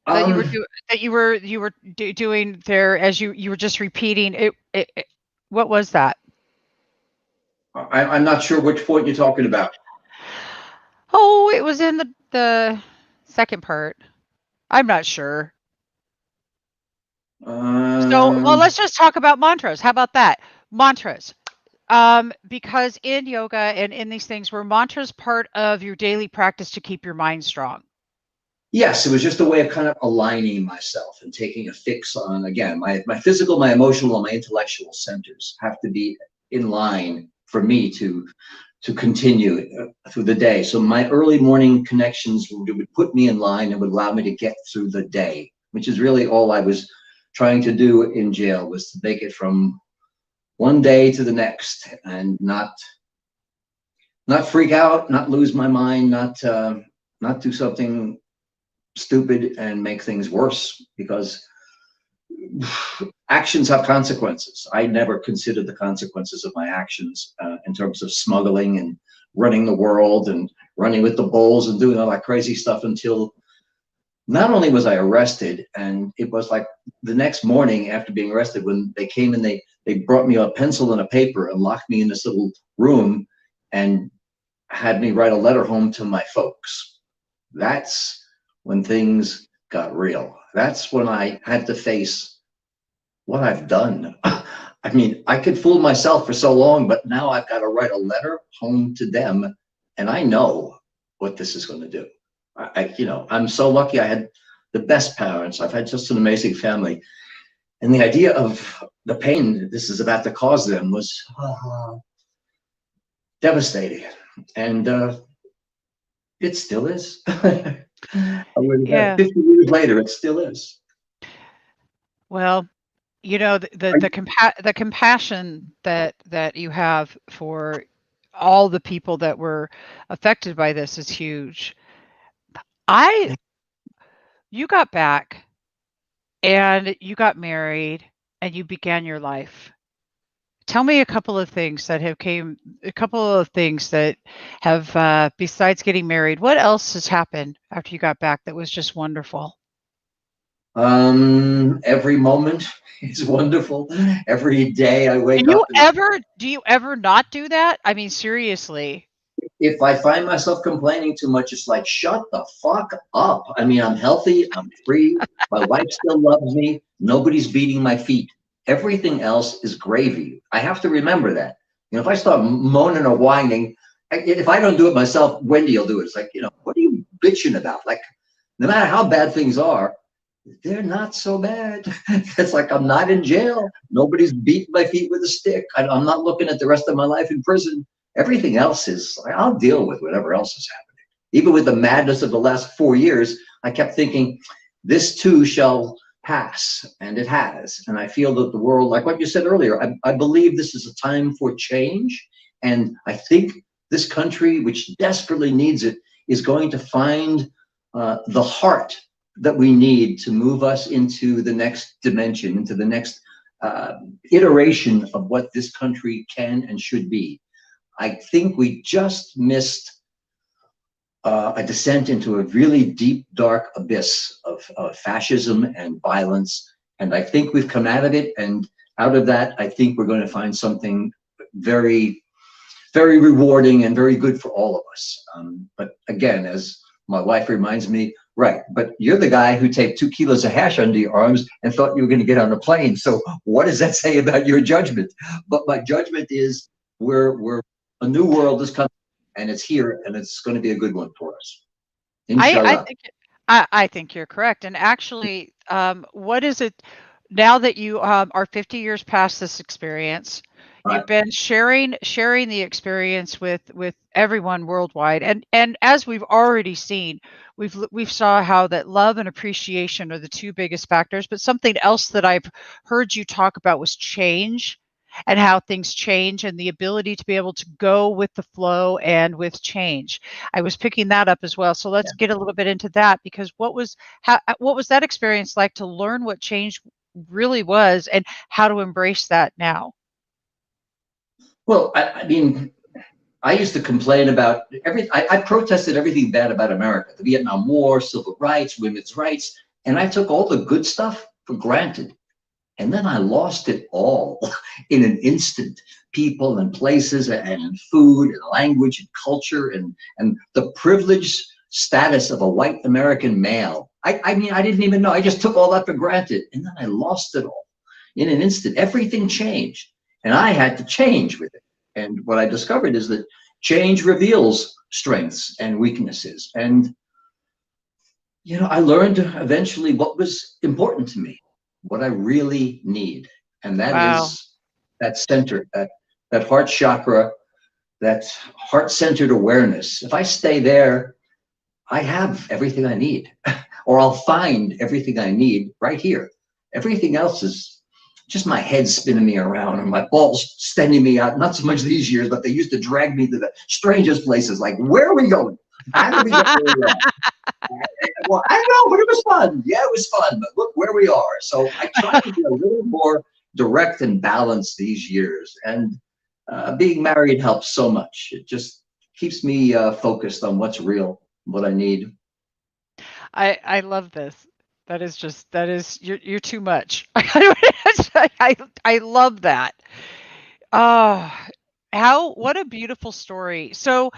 that you were Um, doing there as you were just repeating it. What was that? I'm not sure which point you're talking about. Oh, it was in the second part. I'm not sure. So, well, Um, let's just talk about mantras. How about that? Mantras. Because in yoga and in these things, were mantras part of your daily practice to keep your mind strong? yes, it was just a way of kind of aligning myself and taking a fix on, again, my physical, my emotional, and my intellectual centers have to be in line for me to continue through the day. So my early morning connections would put me in line and would allow me to get through the day, which is really all I was trying to do in jail, was to make it from one day to the next and not freak out, not lose my mind, not do something stupid and make things worse, because actions have consequences. I never considered the consequences of my actions in terms of smuggling and running the world and running with the bulls and doing all that crazy stuff, until not only was I arrested, and it was like the next morning after being arrested when they came and they brought me a pencil and a paper and locked me in this little room and had me write a letter home to my folks. That's when things got real. That's when I had to face what I've done. I mean, I could fool myself for so long, but now I've got to write a letter home to them, and I know what this is going to do. I'm so lucky. I had the best parents. I've had just an amazing family, and the idea of the pain this is about to cause them was devastating, and it still is. Yeah. 50 years later, it still is. Well, the compassion that you have for all the people that were affected by this is huge. You got back and you got married and you began your life. Tell me a couple of things that have, besides getting married, what else has happened after you got back that was just wonderful? Every moment is wonderful. Every day I wake And up, and do you ever not do that? I mean, seriously. if I find myself complaining too much, it's like, shut the fuck up. I mean, I'm healthy, I'm free, my wife still loves me, nobody's beating my feet. Everything else is gravy. I have to remember that. If I start moaning or whining, if I don't do it myself, Wendy will do it. It's like, what are you bitching about? Like, no matter how bad things are, they're not so bad. It's like, I'm not in jail. Nobody's beating my feet with a stick. I'm not looking at the rest of my life in prison. Everything else is, I'll deal with whatever else is happening. Even with the madness of the last 4 years, I kept thinking, this too shall pass, and it has. And I feel that the world, like what you said earlier, I believe this is a time for change. And I think this country, which desperately needs it, is going to find the heart that we need to move us into the next dimension, into the next iteration of what this country can and should be. I think we just missed a descent into a really deep, dark abyss of fascism and violence. And I think we've come out of it. And out of that, I think we're going to find something very, very rewarding and very good for all of us. But again, as my wife reminds me, right, but you're the guy who taped 2 kilos of hash under your arms and thought you were going to get on a plane. So what does that say about your judgment? But my judgment is we're a new world is coming, and it's here, and it's going to be a good one for us. Inshallah. I think you're correct. And actually, what is it now that you are 50 years past this experience? You've Right. been sharing the experience with everyone worldwide, and as we've already seen, we've saw how that love and appreciation are the two biggest factors. But something else that I've heard you talk about was change, and how things change, and the ability to be able to go with the flow and with change. I was picking that up as well. So let's get a little bit into that, because what was that experience like to learn what change really was and how to embrace that now. Well, I mean, I used to complain about I protested everything bad about America, the Vietnam War, civil rights, women's rights, and I took all the good stuff for granted. And then I lost it all in an instant. People and places and food and language and culture and the privileged status of a white American male. I mean, I didn't even know. I just took all that for granted. And then I lost it all in an instant. Everything changed. And I had to change with it. And what I discovered is that change reveals strengths and weaknesses. And, you know, I learned eventually what was important to me, what I really need. And that is that center, that heart chakra, that heart-centered awareness. If I stay there, I have everything I need, or I'll find everything I need right here. Everything else is just my head spinning me around and my balls sending me out. Not so much these years, but they used to drag me to the strangest places. Like, where are we going? How do we get where we are? Well, I know, but it was fun. Yeah, it was fun, but look where we are. So I try to be a little more direct and balanced these years. And being married helps so much. It just keeps me focused on what's real, what I need. I love this. That is you're too much. I love that. Oh, what a beautiful story. So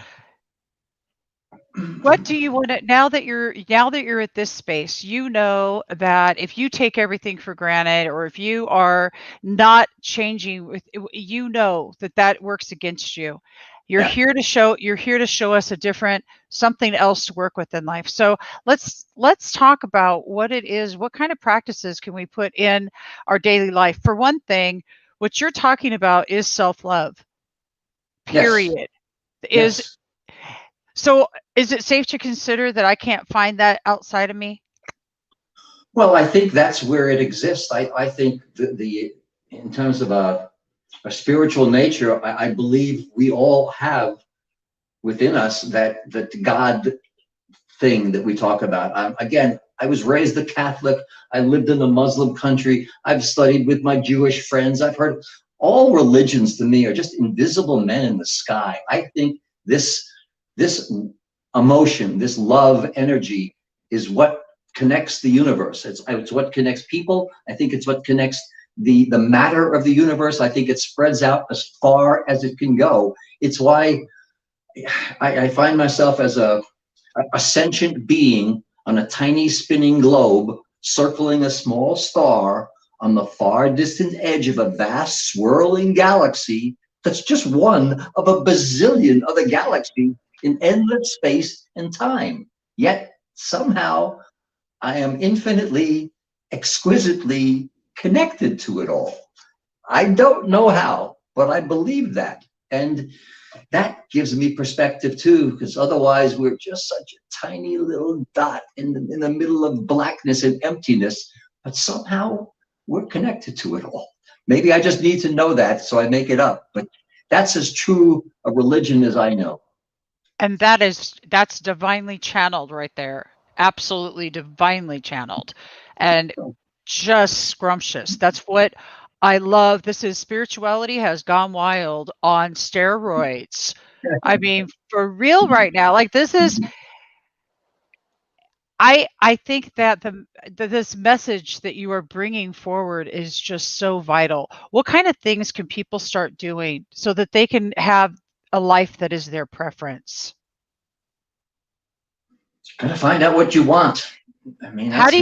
what do you want to, now that you're at this space, you know that if you take everything for granted, or if you are not changing with, you know that works against you. You're here to show us a different, something else to work with in life. So let's talk about what it is. What kind of practices can we put in our daily life? For one thing, what you're talking about is self-love. Period. Yes. So is it safe to consider that I can't find that outside of me? Well, I think that's where it exists. I think the in terms of a spiritual nature, I believe we all have within us that God thing that we talk about. Again, I was raised a Catholic. I lived in a Muslim country. I've studied with my Jewish friends. I've heard all religions to me are just invisible men in the sky. I think this emotion, this love energy is what connects the universe. It's what connects people. I think it's what connects the matter of the universe. I think it spreads out as far as it can go. It's why I find myself as a sentient being on a tiny spinning globe circling a small star on the far distant edge of a vast swirling galaxy that's just one of a bazillion other galaxies in endless space and time. Yet somehow I am infinitely, exquisitely connected to it all. I don't know how, but I believe that. And that gives me perspective too, because otherwise we're just such a tiny little dot in the middle of blackness and emptiness, but somehow we're connected to it all. Maybe I just need to know that, so I make it up, but that's as true a religion as I know. And that's divinely channeled right there. Absolutely divinely channeled. And just scrumptious. That's what I love. This is Spirituality Has Gone Wild on steroids. I mean, for real right now. Like, this is, I think that this message that you are bringing forward is just so vital. What kind of things can people start doing so that they can have a life that is their preference? Gotta find out what you want. I mean, how do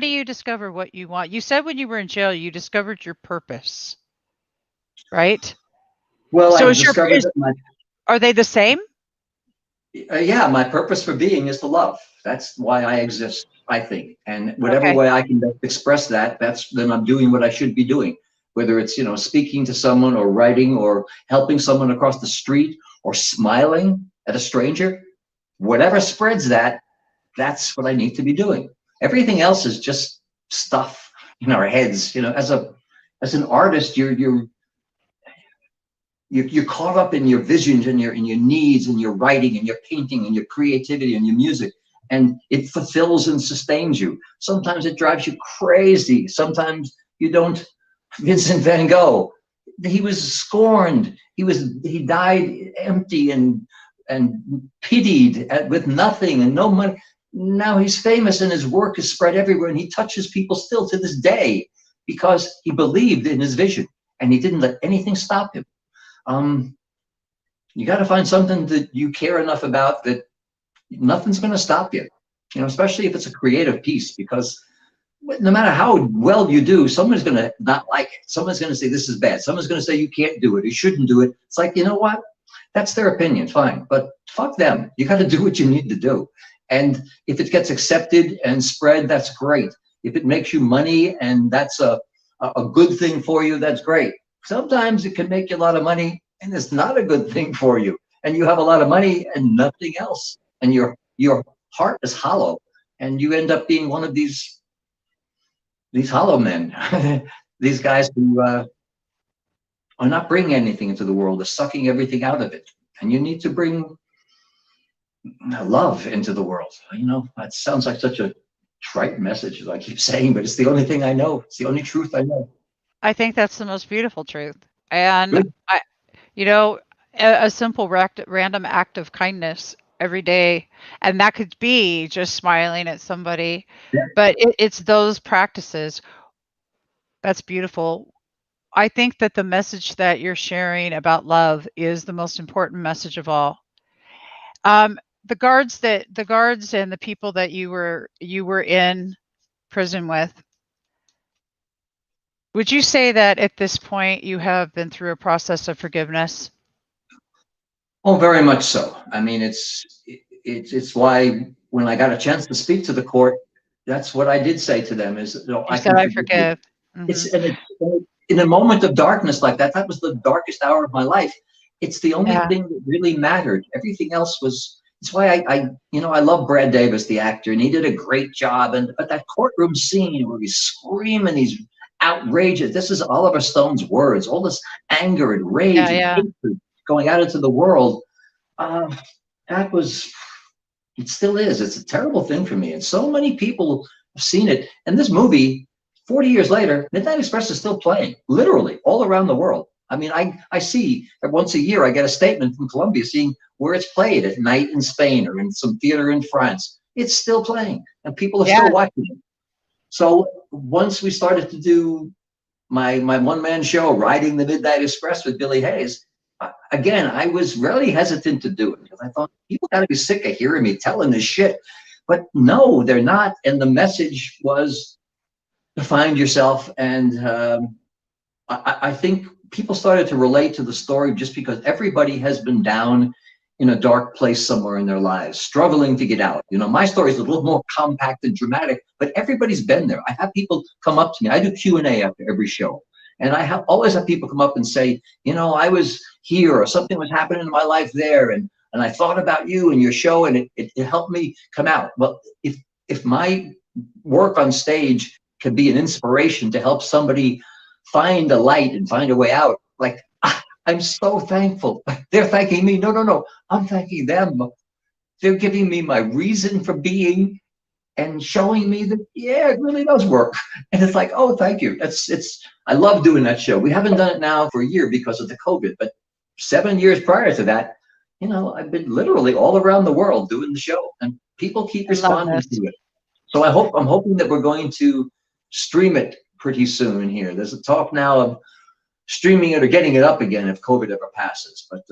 you discover what you want? You said when you were in jail, you discovered your purpose, right? Well, so are they the same? Yeah, my purpose for being is to love. That's why I exist, I think. And whatever way I can express that, then I'm doing what I should be doing. Whether it's, you know, speaking to someone or writing or helping someone across the street or smiling at a stranger, whatever spreads that, that's what I need to be doing. Everything else is just stuff in our heads. You know, as an artist, you're caught up in your visions and your needs and your writing and your painting and your creativity and your music. and it fulfills and sustains you. Sometimes it drives you crazy. Sometimes you don't. Vincent van Gogh, he was scorned. He died empty and pitied with nothing and no money. Now he's famous and his work is spread everywhere, and he touches people still to this day because he believed in his vision and he didn't let anything stop him. You got to find something that you care enough about that nothing's going to stop you, especially if it's a creative piece, because no matter how well you do, someone's going to not like it. Someone's going to say this is bad. Someone's going to say you can't do it, you shouldn't do it. It's like, you know what? That's their opinion, fine. But fuck them. You got to do what you need to do. And if it gets accepted and spread, that's great. If it makes you money and that's a good thing for you, that's great. Sometimes it can make you a lot of money and it's not a good thing for you. And you have a lot of money and nothing else. And your heart is hollow. And you end up being one of these hollow men, these guys who are not bringing anything into the world, they're sucking everything out of it. And you need to bring love into the world. That sounds like such a trite message, as I keep saying, but it's the only thing I know. It's the only truth I know. I think that's the most beautiful truth. And Good. a simple random act of kindness every day, and that could be just smiling at somebody. Yeah. But it's those practices. That's beautiful. I think that the message that you're sharing about love is the most important message of all. The guards and the people that you were in prison with, would you say that at this point you have been through a process of forgiveness? Oh, very much so. I mean, it's why when I got a chance to speak to the court, that's what I did say to them is, You said, I forgive. Mm-hmm. It's in a moment of darkness like that. That was the darkest hour of my life. It's the only thing that really mattered. Everything else was. It's why I love Brad Davis, the actor, and he did a great job. But that courtroom scene where he's screaming, he's outrageous. This is Oliver Stone's words. All this anger and rage and hatred going out into the world. It still is. It's a terrible thing for me. And so many people have seen it. And this movie, 40 years later, Midnight Express is still playing, literally, all around the world. I mean, I see that once a year I get a statement from Colombia seeing where it's played at night in Spain or in some theater in France. It's still playing, and people are still watching it. So once we started to do my one-man show, Riding the Midnight Express with Billy Hayes, again, I was really hesitant to do it because I thought people got to be sick of hearing me telling this shit. But no, they're not. And the message was to find yourself. And I think people started to relate to the story just because everybody has been down in a dark place somewhere in their lives, struggling to get out. My story is a little more compact and dramatic, but everybody's been there. I have people come up to me. I do Q&A after every show. And I always have people come up and say, I was here or something was happening in my life there. And I thought about you and your show and it helped me come out. Well, if my work on stage can be an inspiration to help somebody find a light and find a way out, like, I'm so thankful. They're thanking me. No. I'm thanking them. They're giving me my reason for being and showing me that, it really does work. And it's like, oh, thank you. I love doing that show. We haven't done it now for a year because of the COVID, but 7 years prior to that, I've been literally all around the world doing the show, and people keep responding to it. So I'm hoping that we're going to stream it pretty soon here. There's a talk now of streaming it or getting it up again if COVID ever passes. But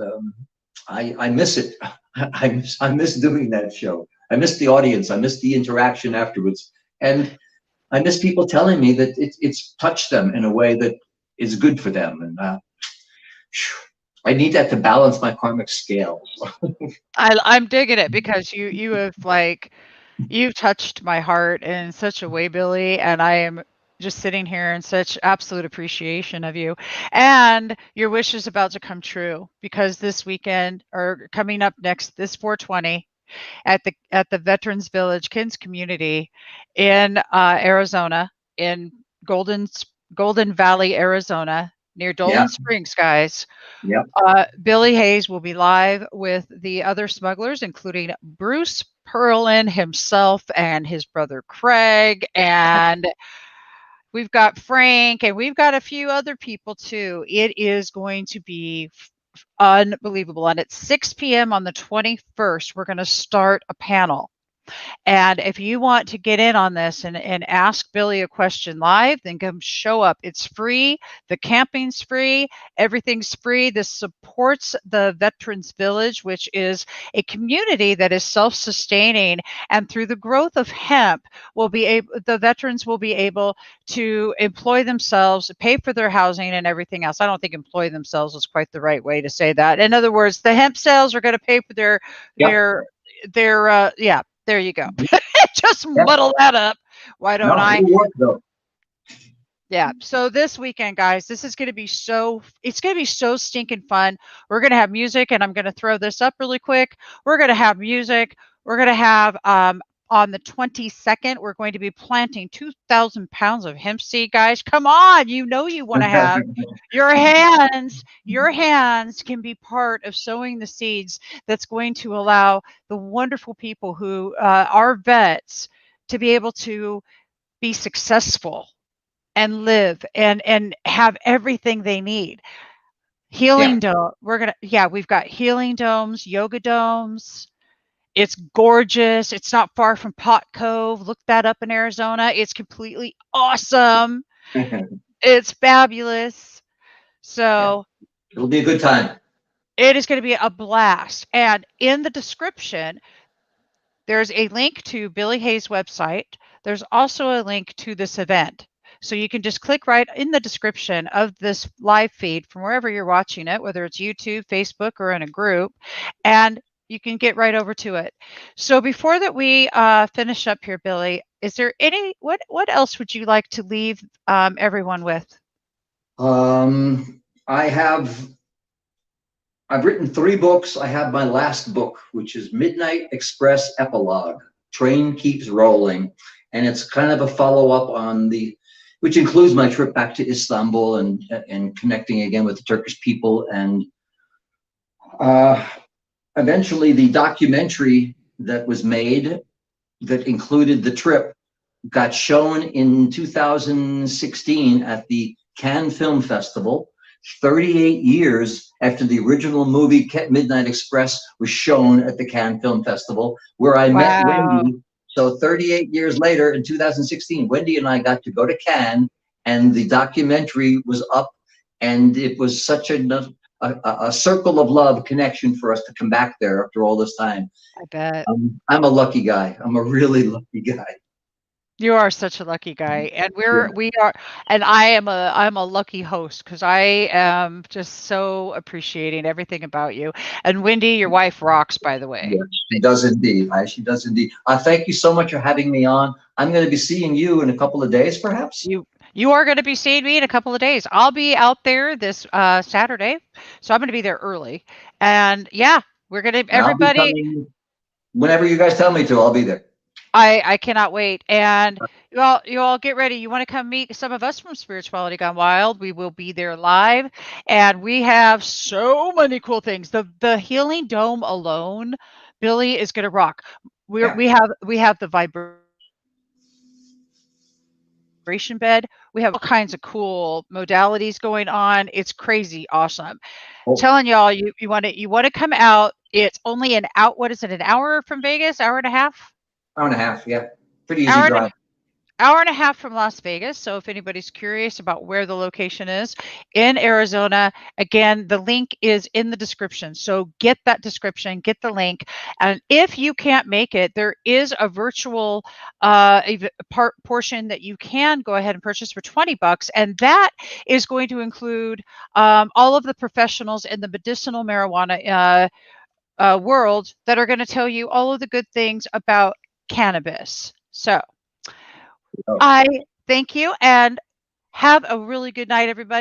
I miss it. I miss doing that show. I miss the audience. I miss the interaction afterwards. And I miss people telling me that it's touched them in a way that is good for them. And I need that to balance my karmic scale. I'm digging it because you have you've touched my heart in such a way, Billy, and I am just sitting here in such absolute appreciation of you. And your wish is about to come true because this weekend, or coming up next, this 420 at the Veterans Village Kids Community in Arizona, in Golden Valley, Arizona, near Dolan Springs, guys. Yep. Billy Hayes will be live with the other smugglers, including Bruce Perlin himself and his brother Craig, and we've got Frank, and we've got a few other people too. It is going to be unbelievable. And at 6 p.m. on the 21st, we're going to start a panel. And if you want to get in on this and ask Billy a question live, then come show up. It's free. The camping's free. Everything's free. This supports the Veterans Village, which is a community that is self-sustaining. And through the growth of hemp, the veterans will be able to employ themselves, pay for their housing and everything else. I don't think employ themselves is quite the right way to say that. In other words, the hemp sales are going to pay for their yeah. There you go. Just muddle that up. Why don't I? It'll work, though. Yeah. So this weekend, guys, it's going to be so stinking fun. We're going to have music, and I'm going to throw this up really quick. We're going to have music. We're going to have, on the 22nd, we're going to be planting 2,000 pounds of hemp seed, guys. Come on. You want to have your hands can be part of sowing the seeds that's going to allow the wonderful people who are vets to be able to be successful and live and have everything they need. Healing dome. We've got healing domes, yoga domes. It's gorgeous. It's not far from Pot Cove. Look that up in Arizona. It's completely awesome. It's fabulous. So it'll be a good time. It is going to be a blast. And in the description, there's a link to Billy Hayes' website. There's also a link to this event. So you can just click right in the description of this live feed from wherever you're watching it, whether it's YouTube, Facebook, or in a group, and you can get right over to it. So before that we finish up here, Billy, is there what else would you like to leave everyone with? I've written 3 books. I have my last book, which is Midnight Express Epilogue, Train Keeps Rolling. And it's kind of a follow-up on which includes my trip back to Istanbul and connecting again with the Turkish people. And eventually the documentary that was made that included the trip got shown in 2016 at the Cannes Film Festival, 38 years after the original movie Midnight Express was shown at the Cannes Film Festival, where I met Wendy. So 38 years later, in 2016, Wendy and I got to go to Cannes, and the documentary was up, and it was such a circle of love connection for us to come back there after all this time. I bet. I'm a lucky guy. I'm a really lucky guy. You are such a lucky guy, and we are, and I'm a lucky host because I am just so appreciating everything about you. And Wendy, your wife, rocks, by the way. Yes, she does indeed. She does indeed. Thank you so much for having me on. I'm going to be seeing you in a couple of days, perhaps. You are going to be seeing me in a couple of days. I'll be out there this Saturday, so I'm going to be there early. And yeah, we're going to everybody. Whenever you guys tell me to, I'll be there. I cannot wait. And you all get ready. You want to come meet some of us from Spirituality Gone Wild? We will be there live, and we have so many cool things. The healing dome alone, Billy, is going to rock. We have the vibration bed. We have all kinds of cool modalities going on. It's crazy awesome. I'm telling y'all, you want to come out. It's only an hour from Vegas? Hour and a half? Hour and a half, yeah. Pretty easy drive. Hour and a half from Las Vegas. So if anybody's curious about where the location is in Arizona, again, the link is in the description. So get that description, get the link. And if you can't make it, there is a virtual portion that you can go ahead and purchase for $20. And that is going to include all of the professionals in the medicinal marijuana world that are going to tell you all of the good things about cannabis. So I thank you and have a really good night, everybody.